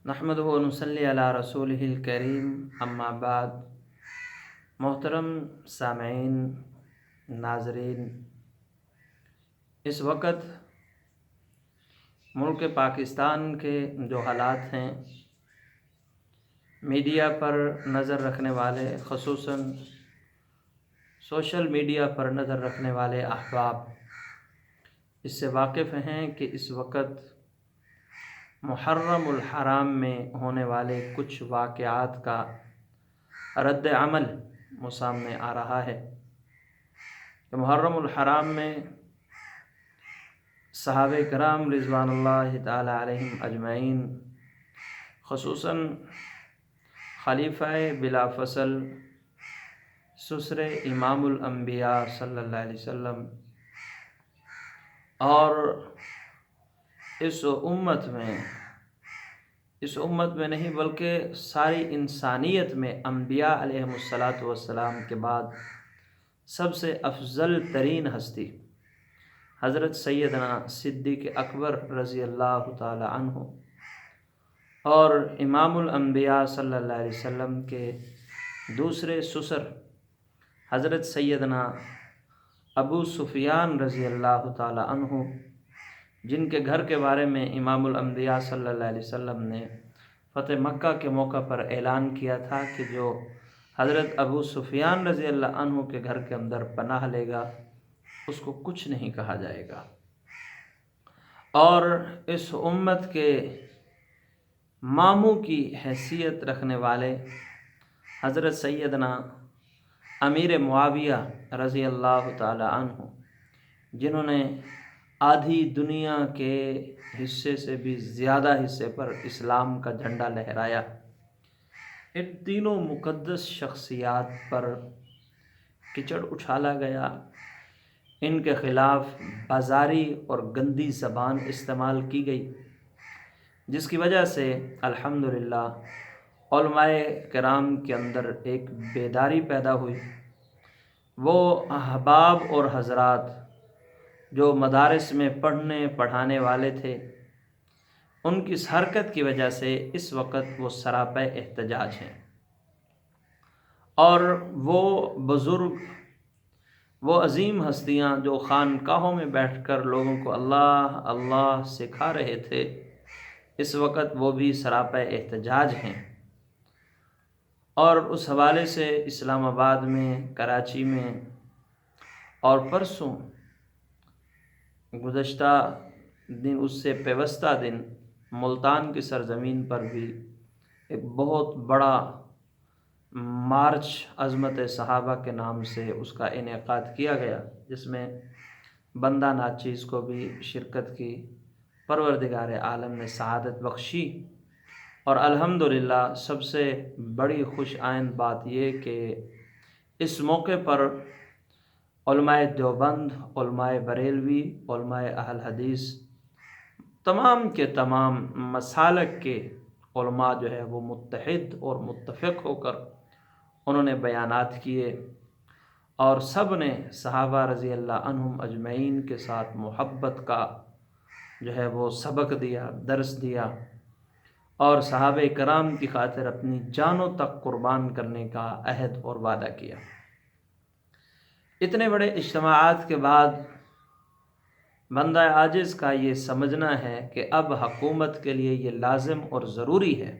نحمدہ و نصلی علی رسولہ الکریم، اما بعد۔ محترم سامعین، ناظرین، اس وقت ملک پاکستان کے جو حالات ہیں، میڈیا پر نظر رکھنے والے، خصوصاً سوشل میڈیا پر نظر رکھنے والے احباب اس سے واقف ہیں کہ اس وقت محرم الحرام میں ہونے والے کچھ واقعات کا رد عمل سامنے آ رہا ہے کہ محرم الحرام میں صحابہ کرام رضوان اللہ تعالی علیہم اجمعین، خصوصاً خلیفہ بلا فصل سسر امام الانبیاء صلی اللہ علیہ وسلم اور اس امت میں نہیں بلکہ ساری انسانیت میں انبیاء علیہم الصلاۃ والسلام کے بعد سب سے افضل ترین ہستی حضرت سیدنا صدیق اکبر رضی اللہ تعالی عنہ اور امام الانبیاء صلی اللہ علیہ وسلم کے دوسرے سسر حضرت سیدنا ابو سفیان رضی اللہ تعالی عنہ، جن کے گھر کے بارے میں امام الانبیاء صلی اللہ علیہ وسلم نے فتح مکہ کے موقع پر اعلان کیا تھا کہ جو حضرت ابو سفیان رضی اللہ عنہ کے گھر کے اندر پناہ لے گا اس کو کچھ نہیں کہا جائے گا۔ اور اس امت کے ماموں کی حیثیت رکھنے والے حضرت سیدنا امیر معاویہ رضی اللہ تعالی عنہ، جنہوں نے آدھی دنیا کے حصے سے بھی زیادہ حصے پر اسلام کا جھنڈا لہرایا، ان تینوں مقدس شخصیات پر کچڑ اچھالا گیا، ان کے خلاف بازاری اور گندی زبان استعمال کی گئی، جس کی وجہ سے الحمدللہ علماء کرام کے اندر ایک بیداری پیدا ہوئی۔ وہ احباب اور حضرات جو مدارس میں پڑھنے پڑھانے والے تھے، ان کی اس حرکت کی وجہ سے اس وقت وہ سراپے احتجاج ہیں، اور وہ بزرگ، وہ عظیم ہستیاں جو خانقاہوں میں بیٹھ کر لوگوں کو اللہ اللہ سکھا رہے تھے، اس وقت وہ بھی سراپے احتجاج ہیں۔ اور اس حوالے سے اسلام آباد میں، کراچی میں اور پرسوں گزشتہ دن، اس سے پیوستہ دن ملتان کی سرزمین پر بھی ایک بہت بڑا مارچ عظمت صحابہ کے نام سے اس کا انعقاد کیا گیا، جس میں بندہ ناچیز کو بھی شرکت کی، پروردگار عالم نے سعادت بخشی۔ اور الحمدللہ سب سے بڑی خوش آئند بات یہ کہ اس موقع پر علماء دیوبند، علماء بریلوی، علماء اہل حدیث، تمام کے تمام مسالک کے علماء جو ہے وہ متحد اور متفق ہو کر انہوں نے بیانات کیے، اور سب نے صحابہ رضی اللہ عنہم اجمعین کے ساتھ محبت کا جو ہے وہ سبق دیا، درس دیا، اور صحابہ کرام کی خاطر اپنی جانوں تک قربان کرنے کا عہد اور وعدہ کیا۔ اتنے بڑے اجتماعات کے بعد بندہ عاجز کا یہ سمجھنا ہے کہ اب حکومت کے لیے یہ لازم اور ضروری ہے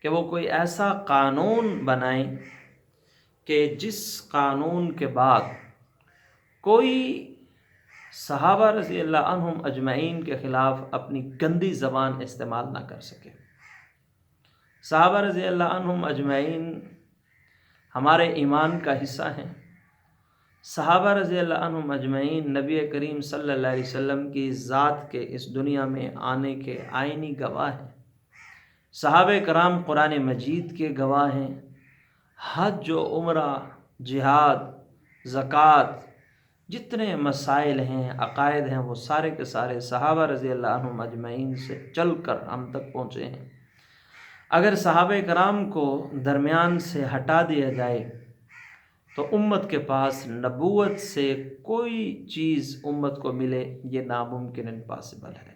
کہ وہ کوئی ایسا قانون بنائیں کہ جس قانون کے بعد کوئی صحابہ رضی اللہ عنہم اجمعین کے خلاف اپنی گندی زبان استعمال نہ کر سکے۔ صحابہ رضی اللہ عنہم اجمعین ہمارے ایمان کا حصہ ہیں۔ صحابہ رضی اللہ عنہم اجمعین نبی کریم صلی اللہ علیہ وسلم کی ذات کے اس دنیا میں آنے کے آئینی گواہ ہیں۔ صحابہ کرام قرآن مجید کے گواہ ہیں۔ حج و عمرہ، جہاد، زکوٰۃ، جتنے مسائل ہیں، عقائد ہیں، وہ سارے کے سارے صحابہ رضی اللہ عنہم اجمعین سے چل کر ہم تک پہنچے ہیں۔ اگر صحابہ کرام کو درمیان سے ہٹا دیا جائے تو امت کے پاس نبوت سے کوئی چیز امت کو ملے، یہ ناممکن، امپاسبل ہے۔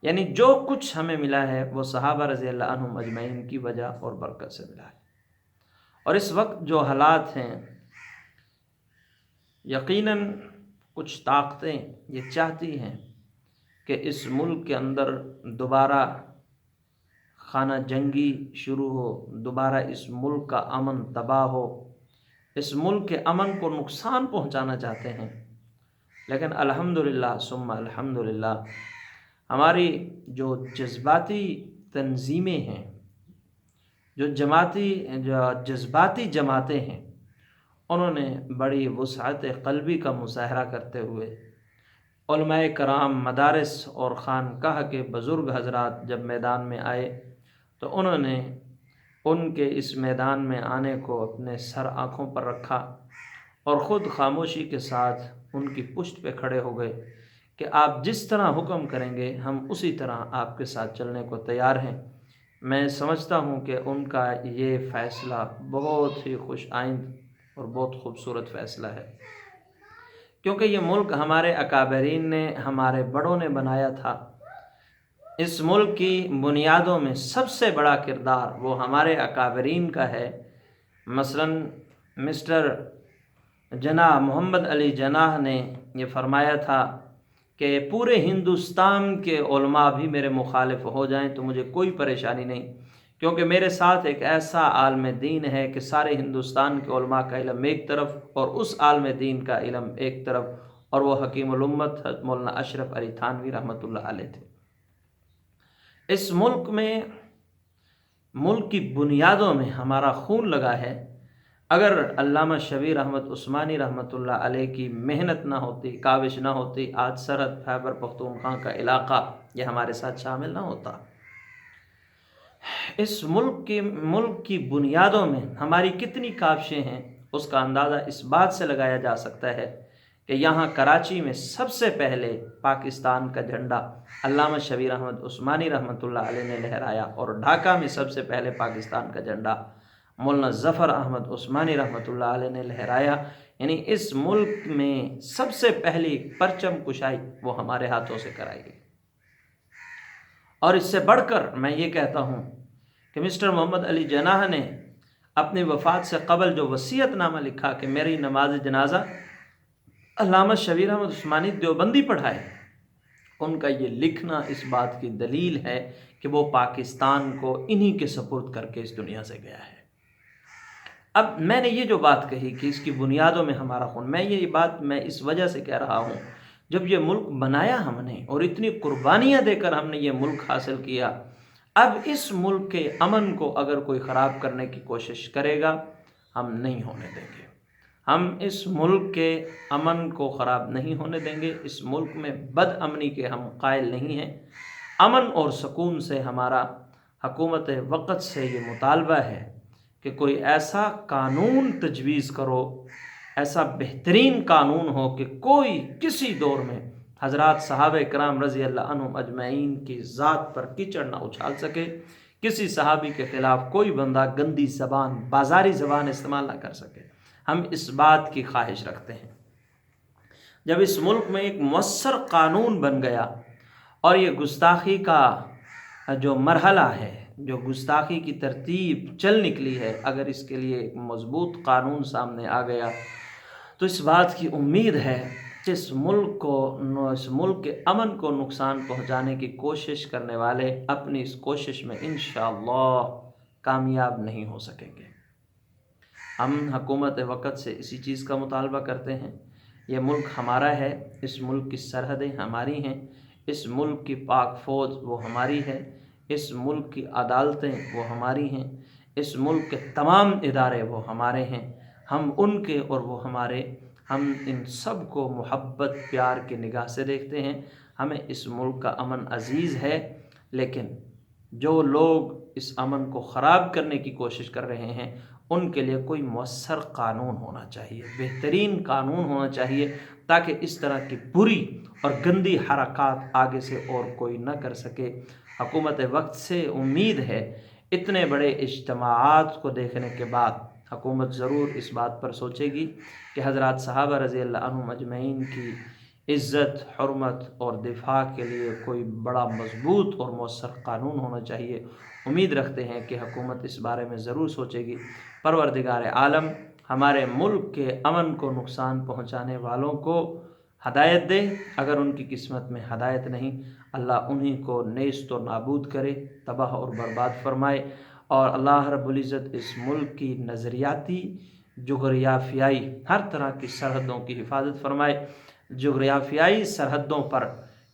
یعنی جو کچھ ہمیں ملا ہے وہ صحابہ رضی اللہ عنہم اجمعین کی وجہ اور برکت سے ملا ہے۔ اور اس وقت جو حالات ہیں، یقیناً کچھ طاقتیں یہ چاہتی ہیں کہ اس ملک کے اندر دوبارہ خانہ جنگی شروع ہو، دوبارہ اس ملک کا امن تباہ ہو، اس ملک کے امن کو نقصان پہنچانا چاہتے ہیں۔ لیکن الحمدللہ ثم الحمدللہ ہماری جو جذباتی تنظیمیں ہیں، جو جذباتی جماعتیں ہیں، انہوں نے بڑی وسعت قلبی کا مظاہرہ کرتے ہوئے علماء کرام، مدارس اور خانقاہ کے بزرگ حضرات جب میدان میں آئے تو انہوں نے ان کے اس میدان میں آنے کو اپنے سر آنکھوں پر رکھا اور خود خاموشی کے ساتھ ان کی پشت پہ کھڑے ہو گئے کہ آپ جس طرح حکم کریں گے ہم اسی طرح آپ کے ساتھ چلنے کو تیار ہیں۔ میں سمجھتا ہوں کہ ان کا یہ فیصلہ بہت ہی خوش آئند اور بہت خوبصورت فیصلہ ہے، کیونکہ یہ ملک ہمارے اکابرین نے، ہمارے بڑوں نے بنایا تھا۔ اس ملک کی بنیادوں میں سب سے بڑا کردار وہ ہمارے اکابرین کا ہے۔ مثلاً مسٹر جناح محمد علی جناح نے یہ فرمایا تھا کہ پورے ہندوستان کے علماء بھی میرے مخالف ہو جائیں تو مجھے کوئی پریشانی نہیں، کیونکہ میرے ساتھ ایک ایسا عالم دین ہے کہ سارے ہندوستان کے علماء کا علم ایک طرف اور اس عالم دین کا علم ایک طرف، اور وہ حکیم الامت حضرت مولانا اشرف علی تھانوی رحمۃ اللہ علیہ تھے۔ اس ملک میں، ملک کی بنیادوں میں ہمارا خون لگا ہے۔ اگر علامہ شبیر احمد عثمانی رحمۃ اللہ علیہ کی محنت نہ ہوتی، کاوش نہ ہوتی، آج سرحد خیبر پختونخوا کا علاقہ یہ ہمارے ساتھ شامل نہ ہوتا۔ اس ملک کی بنیادوں میں ہماری کتنی کاوشیں ہیں اس کا اندازہ اس بات سے لگایا جا سکتا ہے کہ یہاں کراچی میں سب سے پہلے پاکستان کا جھنڈا علامہ شبیر احمد عثمانی رحمۃ اللہ علیہ نے لہرایا، اور ڈھاکہ میں سب سے پہلے پاکستان کا جھنڈا مولانا ظفر احمد عثمانی رحمۃ اللہ علیہ نے لہرایا۔ یعنی اس ملک میں سب سے پہلی پرچم کشائی وہ ہمارے ہاتھوں سے کرائی گئی۔ اور اس سے بڑھ کر میں یہ کہتا ہوں کہ مسٹر محمد علی جناح نے اپنی وفات سے قبل جو وصیت نامہ لکھا کہ میری نماز جنازہ علامہ شبیر احمد عثمانی دیوبندی پڑھائے، ان کا یہ لکھنا اس بات کی دلیل ہے کہ وہ پاکستان کو انہی کے سپرد کر کے اس دنیا سے گیا ہے۔ اب میں نے یہ جو بات کہی کہ اس کی بنیادوں میں ہمارا خون، میں یہ بات میں اس وجہ سے کہہ رہا ہوں، جب یہ ملک بنایا ہم نے اور اتنی قربانیاں دے کر ہم نے یہ ملک حاصل کیا، اب اس ملک کے امن کو اگر کوئی خراب کرنے کی کوشش کرے گا ہم نہیں ہونے دیں گے۔ ہم اس ملک کے امن کو خراب نہیں ہونے دیں گے۔ اس ملک میں بد امنی کے ہم قائل نہیں ہیں۔ امن اور سکون سے ہمارا حکومت وقت سے یہ مطالبہ ہے کہ کوئی ایسا قانون تجویز کرو، ایسا بہترین قانون ہو کہ کوئی کسی دور میں حضرات صحابہ کرام رضی اللہ عنہم اجمعین کی ذات پر کیچڑ نہ اچھال سکے، کسی صحابی کے خلاف کوئی بندہ گندی زبان، بازاری زبان استعمال نہ کر سکے۔ ہم اس بات کی خواہش رکھتے ہیں۔ جب اس ملک میں ایک مؤثر قانون بن گیا اور یہ گستاخی کا جو مرحلہ ہے، جو گستاخی کی ترتیب چل نکلی ہے، اگر اس کے لیے ایک مضبوط قانون سامنے آ گیا تو اس بات کی امید ہے کہ اس ملک کے امن کو نقصان پہنچانے کی کوشش کرنے والے اپنی اس کوشش میں انشاءاللہ کامیاب نہیں ہو سکیں گے۔ ہم حکومت وقت سے اسی چیز کا مطالبہ کرتے ہیں۔ یہ ملک ہمارا ہے، اس ملک کی سرحدیں ہماری ہیں، اس ملک کی پاک فوج وہ ہماری ہے، اس ملک کی عدالتیں وہ ہماری ہیں، اس ملک کے تمام ادارے وہ ہمارے ہیں، ہم ان کے اور وہ ہمارے، ہم ان سب کو محبت پیار کی نگاہ سے دیکھتے ہیں۔ ہمیں اس ملک کا امن عزیز ہے، لیکن جو لوگ اس امن کو خراب کرنے کی کوشش کر رہے ہیں ان کے لیے کوئی مؤثر قانون ہونا چاہیے، بہترین قانون ہونا چاہیے، تاکہ اس طرح کی بری اور گندی حرکات آگے سے اور کوئی نہ کر سکے۔ حکومت وقت سے امید ہے اتنے بڑے اجتماعات کو دیکھنے کے بعد حکومت ضرور اس بات پر سوچے گی کہ حضرات صحابہ رضی اللہ عنہم اجمعین کی عزت، حرمت اور دفاع کے لیے کوئی بڑا مضبوط اور مؤثر قانون ہونا چاہیے۔ امید رکھتے ہیں کہ حکومت اس بارے میں ضرور سوچے گی۔ پروردگار عالم ہمارے ملک کے امن کو نقصان پہنچانے والوں کو ہدایت دے، اگر ان کی قسمت میں ہدایت نہیں اللہ انہی کو نیست و نابود کرے، تباہ اور برباد فرمائے، اور اللہ رب العزت اس ملک کی نظریاتی، جغرافیائی ہر طرح کی سرحدوں کی حفاظت فرمائے۔ جغرافیائی سرحدوں پر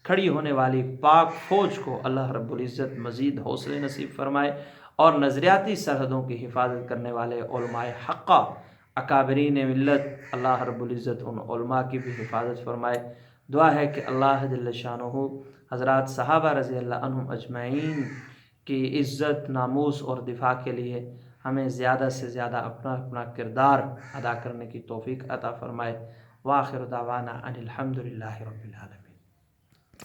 کھڑی ہونے والی پاک فوج کو اللہ رب العزت مزید حوصلے نصیب فرمائے، اور نظریاتی سرحدوں کی حفاظت کرنے والے علماء حقہ، اکابرین ملت، اللہ رب العزت ان علماء کی بھی حفاظت فرمائے۔ دعا ہے کہ اللہ جل شانہ حضرات صحابہ رضی اللہ عنہم اجمعین کی عزت، ناموس اور دفاع کے لیے ہمیں زیادہ سے زیادہ اپنا اپنا کردار ادا کرنے کی توفیق عطا فرمائے۔ وآخر دعوانا ان الحمد للہ رب العالمین۔